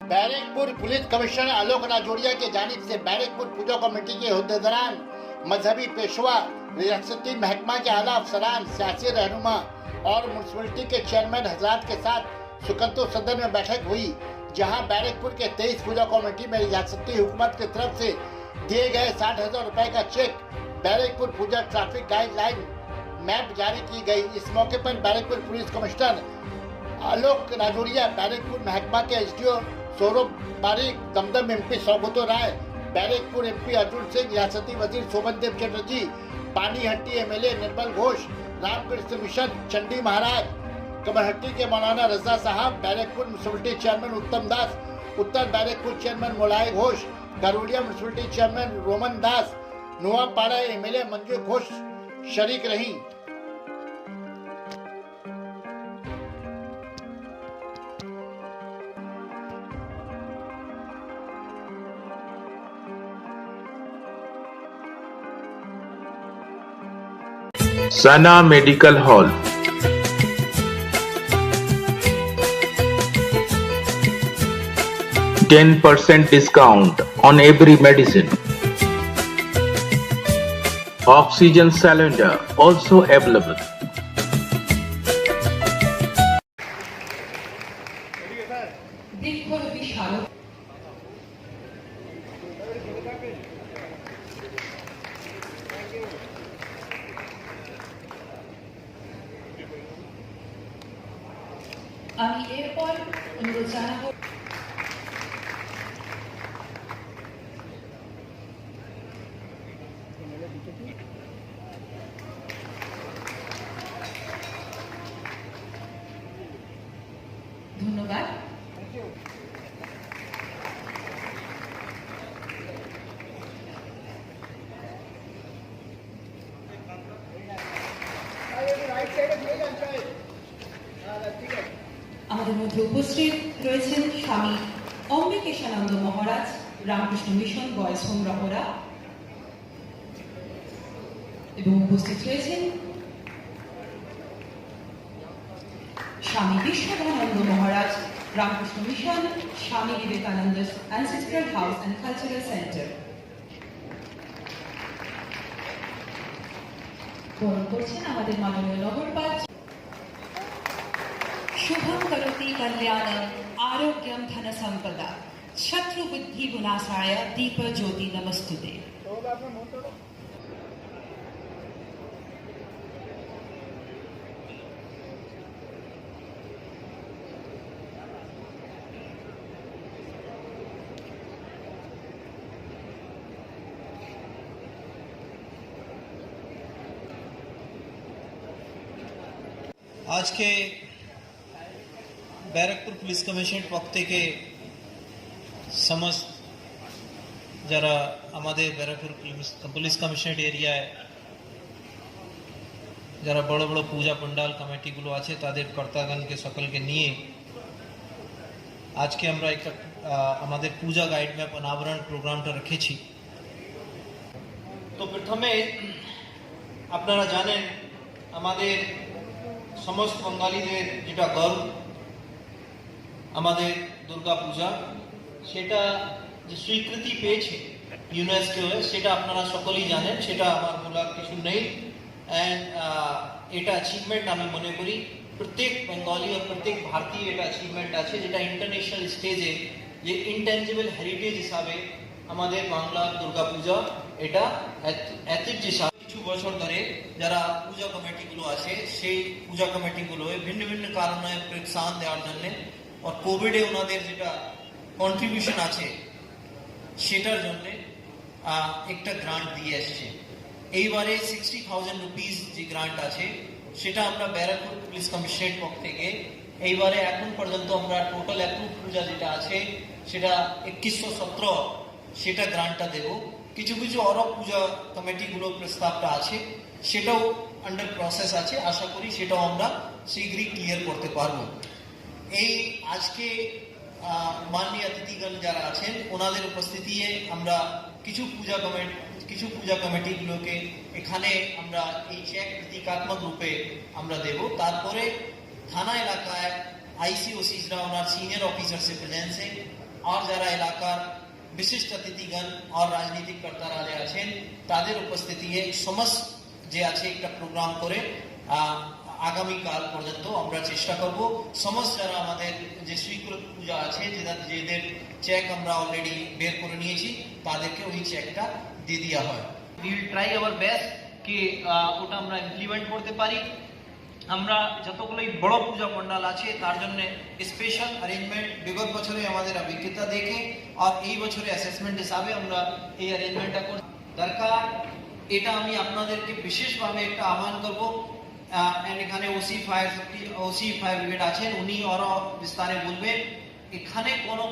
Barrackpore police commissioner Alok राजौड़िया की जानिब से बैरकपुर पूजा कमेटी के अहदेदारान, मजहबी पेशवा, रियासती महकमा के आला अफसरान, सियासी रहनुमा और म्यूनसिपलिटी के चेयरमैन हजरात के साथ सुकंतो सदन में बैठक हुई, जहां बैरकपुर के 23 पूजा कमेटी में रियासती हुकूमत की तरफ से दिए गए 60,000 रुपए का cheque Barrackpore Puja traffic guideline map जारी की गई। इस मौके पर बैरकपुर पुलिस कमिश्नर आलोक राजौड़िया, बैरकपुर महकमा के SDO Saurabh Barik, Dumdum MP Saugata Roy, Barrackpore MP Arjun Singh, रियासती वजीर शोभनदेव चटर्जी, पानीहट्टी एमएलए निर्मल घोष, रामकृष्ण मिशन चंडी महाराज, कमरहट्टी के मौलाना Raza Sahab, Barrackpore municipality chairman Uttam Das, Uttar Barrackpore chairman Malay Ghosh, Garulia municipality chairman Raman Das, Nuapara MLA Manju Ghosh शरीक रही। Sana Medical Hall. %10 discount on every medicine. Oxygen cylinder also available. আমি এরপর অনুরোধ জানাবো ধন্যবাদ। আমাদের মধ্যে উপস্থিত রয়েছেন Swami Ambikeshananda Maharaj, Ramakrishna mission boys home Rahara, এবং উপস্থিত রয়েছেন Swami Vishwadhananda Maharaj, Ramakrishna mission Swami Vivekananda ancestral house and cultural centre. বরণ করছেন আমাদের মাননীয় নগরপাল। शुभं करोति कल्याणं आरोग्यं धन संपदा शत्रु बुद्धि विनाशाय दीप ज्योति नमस्तुते। आज के बैरकपुर पुलिस कमिशनारेट पक्ष থেকে समस्त যারা আমাদের बैरकपुर पुलिस कमिशनारेट এরিয়ায় যারা বড় বড় পূজা পণ্ডাল কমিটিগুলো আছে তাদের কর্তাগণকে সকলকে নিয়ে আজকে আমরা একটা আমাদের পূজা গাইড ম্যাপ অনাবরণ প্রোগ্রামটা রেখেছি। তো প্রথমে আপনারা জানেন আমাদের সমস্ত বাঙালিদের যেটা গর্ব আমাদের দুর্গা পূজা, সেটা যে স্বীকৃতি পেয়েছে ইউনেস্কো, সেটা আপনারা সকলেই জানেন, সেটা আমার বলার কিছু নেই। অ্যান্ড এটা অ্যাচিভমেন্ট আমি মনে করি প্রত্যেক বেঙ্গলি আর প্রত্যেক ভারতীয় এটা অ্যাচিভমেন্ট আছে, যেটা ইন্টারন্যাশনাল স্টেজে যে ইনটেঞ্জিবল হেরিটেজ হিসাবে আমাদের বাংলার দুর্গা পূজা এটা ঐতিহ্য হিসাবে কিছু বছর ধরে যারা পূজা কমিটিগুলো আছে সেই পূজা কমিটিগুলো ভিন্ন ভিন্ন কারণে প্रोत्साहन দেওয়ার জন্য और कोविडे ওনাদের যেটা কন্ট্রিবিউশন আছে সেটার জন্য একটা গ্রান্ট দিয়ে আসছে। এইবারে 60,000 রুপিস যে গ্রান্ট আছে সেটা আমরা ব্যারাকপুর পুলিশ কমিশনারেট পক্ষ থেকে এইবারে এখন পর্যন্ত আমরা টোটাল অ্যাপ্রুভ পূজা যেটা আছে সেটা 2117 সেটা গ্রান্টটা দেব। কিছু কিছু আরো পূজা কমিটিগুলো প্রস্তাবটা আছে সেটাও আন্ডার প্রসেস আছে, আশা করি সেটাও আমরা শীঘ্রই ক্লিয়ার করতে পারবো। এই আজকে মাননীয় অতিথিগণ যারা আছেন ওনাদের উপস্থিতিতে আমরা কিছু পূজা কমিটিগুলোকে এখানে আমরা এই চেক প্রতীকাত্মক রূপে আমরা দেব। তারপরে থানা এলাকায় আইসিওসিসরা ওনার সিনিয়র অফিসার से प्रेजेंस है আর যারা এলাকার বিশিষ্ট অতিথিগণ আর রাজনৈতিক কর্তারা যে আছেন তাদের উপস্থিতিতে সমস্ত যে আছে একটা প্রোগ্রাম করে আগামীকাল পর্যন্ত আমরা চেষ্টা করব সমস্ত যারা আমাদের যে স্বীকৃত পূজা আছে যেদের চেক আমরা অলরেডি বের করে নিয়েছি তাদেরকে ওই চেকটা দিয়ে দেওয়া হয়। We will try our best কি ওটা আমরা ইমপ্লিমেন্ট করতে পারি। আমরা যতগুলোই বড় পূজা পণ্ডাল আছে তার জন্য স্পেশাল অ্যারেঞ্জমেন্ট বিগত বছরে আমাদের অভিজ্ঞতা দেখে আর এই বছরে অ্যাসেসমেন্ট হিসাবে আমরা এই অ্যারেঞ্জমেন্টটা করতে দরকার। এটা আমি আপনাদেরকে বিশেষভাবে একটা আহ্বান করব। এখানে ওসি ফায়ার ব্রিগেড আছেন, উনি আরো বিস্তারে বলবেন। এখানে কোনো